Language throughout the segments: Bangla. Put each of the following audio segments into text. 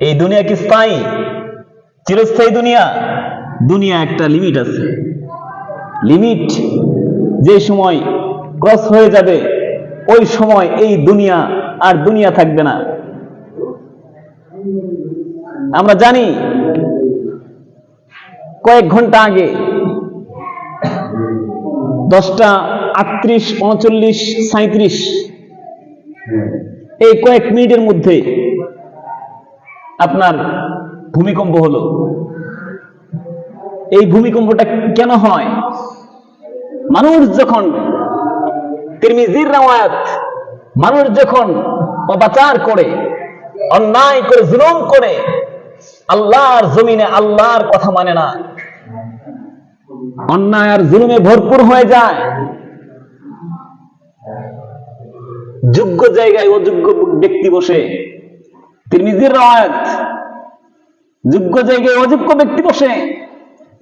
এই দুনিয়া কি স্থায়ী, চিরস্থায়ী দুনিয়া? দুনিয়া একটা লিমিট আছে। লিমিট যে সময় ক্রস হয়ে যাবে ওই সময় এই দুনিয়া আর দুনিয়া থাকবে না। আমরা জানি কয়েক ঘন্টা আগে 10টা 38, 39, 37 এই কয়েক মিনিটের মধ্যে আপনার ভূমিকম্প হলো। এই ভূমিকম্পটা কেন হয়? মানুষ যখন, তিরমিজির রওয়ায়াত, মানুষ যখন অবাচার করে, অন্যায় করে, জুলুম করে, আল্লাহর জমিনে আল্লাহর কথা মানে না, অন্যায় আর জুলুমে ভরপুর হয়ে যায়, যোগ্য জায়গায় অযোগ্য ব্যক্তি বসে, তিরমিজির রওয়ায়াত, যোগ্য জায়গায় অযোগ্য ব্যক্তি বসে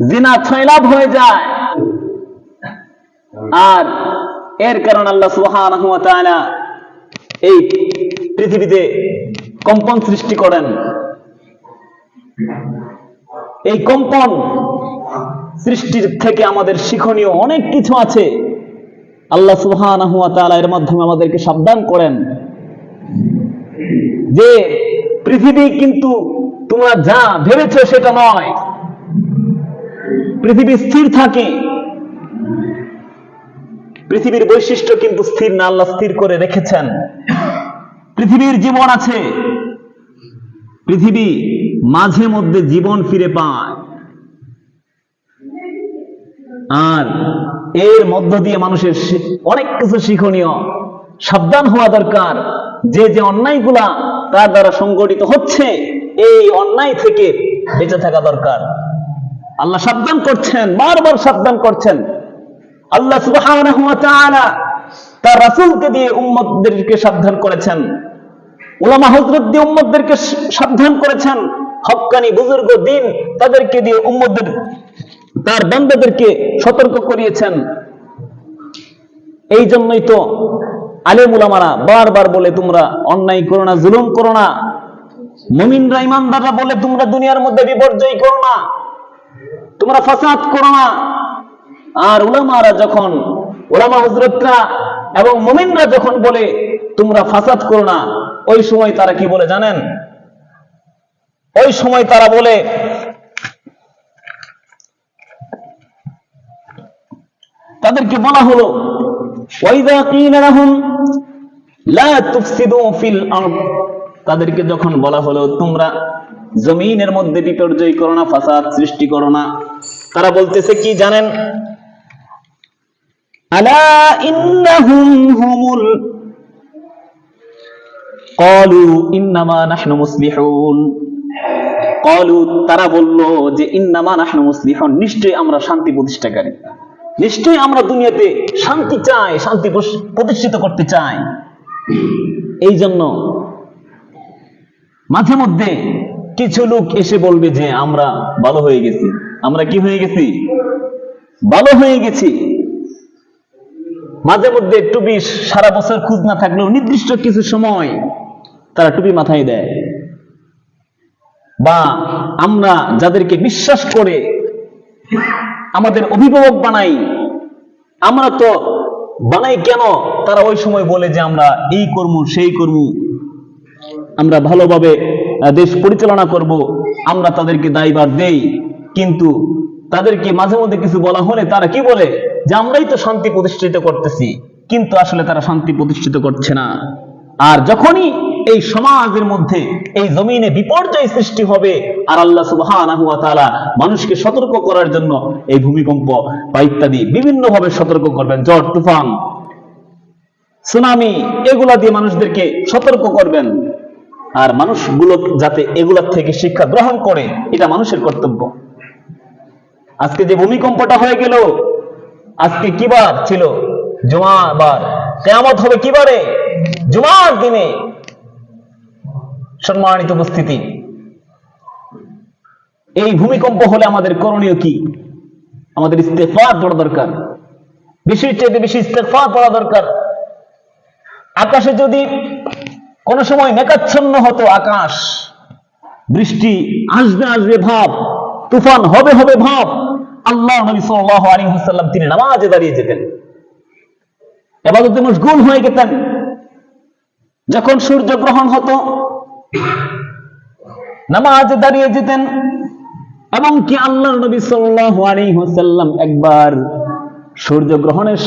জিনা ছয়লাভ হয়ে যায়। আর এর কারণ আল্লাহ সুবহানাহু ওয়া তাআলা এই পৃথিবীতে কম্পন সৃষ্টি করেন। এই কম্পন সৃষ্টির থেকে আমাদের শিক্ষণীয় অনেক কিছু আছে। আল্লাহ সুবহানাহু ওয়া তাআলা এর মাধ্যমে আমাদেরকে সাবধান করেন যে পৃথিবী কিন্তু তোমরা যা ভেবেছ সেটা নয়। পৃথিবী স্থির থাকে, পৃথিবীর বৈশিষ্ট্য কিন্তু স্থির না, আল্লাহ স্থির করে রেখেছেন। পৃথিবীর জীবন আছে, পৃথিবী মাঝে মধ্যে জীবন ফিরে পায়, আর এর মধ্য দিয়ে মানুষের অনেক কিছু শিক্ষণীয়। সাবধান হওয়া দরকার যে যে অন্যায়গুলা তার দ্বারা সংগঠিত হচ্ছে, এই অন্যায় থেকে বেঁচে থাকা দরকার। আল্লাহ সাবধান করছেন, বারবার সাবধান করছেন। আল্লাহ সুবহানাহু ওয়া তাআলা তার রাসূলকে দিয়ে উম্মতদেরকে সাবধান করেছেন, উলামা হযরত দিয়ে উম্মতদেরকে সাবধান করেছেন, হক্কানি বুজুর্গ দিন তাদেরকে দিয়ে উম্মতদের, তার বান্দাদেরকে সতর্ক করিয়েছেন। এই জন্যই তো আলেম উলামারা বারবার বলে তোমরা অন্যায় করো না, জুলুম করো না। মুমিনরা, ইমানদাররা বলে তোমরা দুনিয়ার মধ্যে বিপর্যয় করো না, তোমরা ফাসাদ করো না। আর উলামারা যখন, উলামা হযরতরা এবং মুমিনরা যখন বলে তোমরা ফাসাদ করো না, ওই সময় তারা কি বলে জানেন? ওই সময় তারা বলে তাদেরকে বলা হলো ওয়াইযা কিলা লাহুম লা তুফসিদু ফিল আরদ, তাদেরকে যখন বলা হলো তোমরা জমিনের মধ্যে বিপর্যয় করো না, ফাসাদ সৃষ্টি করো না, তারা বলতেছে কি জানেন? আলা ইন্নাহুম হুমুল ক্বালু ইন্নামা নাহনু মুসলিহুন, ক্বালু তারা বলল যে ইন্নামা নাহনু মুসলিহুন, নিশ্চয়ই আমরা শান্তি প্রতিষ্ঠাকারী, নিশ্চয়ই আমরা দুনিয়াতে শান্তি চাই, শান্তি প্রতিষ্ঠিত করতে চাই। এই জন্য মাঝে মধ্যে কিছু লোক এসে বলবে যে আমরা ভালো হয়ে গেছি। আমরা কি হয়ে গেছি? ভালো হয়ে গেছি। মাঝে মধ্যে টুপি সারা বছর খুঁজ না থাকলেও নির্দিষ্ট কিছু সময় তারা টুপি মাথায় দেয়। বা আমরা যাদেরকে বিশ্বাস করে আমাদের অভিভাবক বানাই, আমরা তো বানাই কেন, তারা ওই সময় বলে যে আমরা এই করব সেই করব, আমরা ভালোভাবে দেশ পরিচালনা করব, আমরা তাদেরকে দায়ভার দেই। কিন্তু তাদেরকে মাঝে মধ্যে কিছু বলা হলে তারা কি বলে যে আমরাই তো শান্তি প্রতিষ্ঠিত করতেছি, কিন্তু আসলে তারা শান্তি প্রতিষ্ঠিত করছে না। আর যখনই এই সমাজের মধ্যে, এই জমিনে বিপর্যয় সৃষ্টি হবে, আর আল্লাহ সুবহানাহু ওয়া তাআলা মানুষকে সতর্ক করার জন্য এই ভূমিকম্প বা ইত্যাদি বিভিন্ন ভাবে সতর্ক করবেন, ঝড় তুফান সুনামি এগুলা দিয়ে মানুষদেরকে সতর্ক করবেন। আর মানুষগুলো যাতে এগুলা থেকে শিক্ষা গ্রহণ করে, এটা মানুষের কর্তব্য। আজকে যে ভূমিকম্পটা হয়ে গেল, আজকে কি বার ছিল? জুমাবার। কিয়ামত হবে কি বারে? জুমার দিনে। সম্মানিত উপস্থিতি, এই ভূমিকম্প হলে আমাদের করণীয় কি? আমাদের ইস্তেগফার পড়া দরকার, বেশির চাইতে বেশি ইস্তেগফার পড়া দরকার। আকাশে যদি কোন সময় মেঘাচ্ছন্ন হতো, আকাশ বৃষ্টি আসবে আসবে ভাব, তুফান হবে হবে ভাব, আল্লাহ নবী সাল্লাল্লাহু আলাইহি ওয়াসাল্লাম তিনি নামাজে দাঁড়িয়ে যেতেন, ইবাদতে মশগুল হয়ে যেতেন। যখন সূর্য গ্রহণ হতো নামাজে দাঁড়িয়ে যেতেন। এবং কি আল্লাহ নবী সাল্লাল্লাহু আলাইহি ওয়াসাল্লাম একবার সূর্য গ্রহণের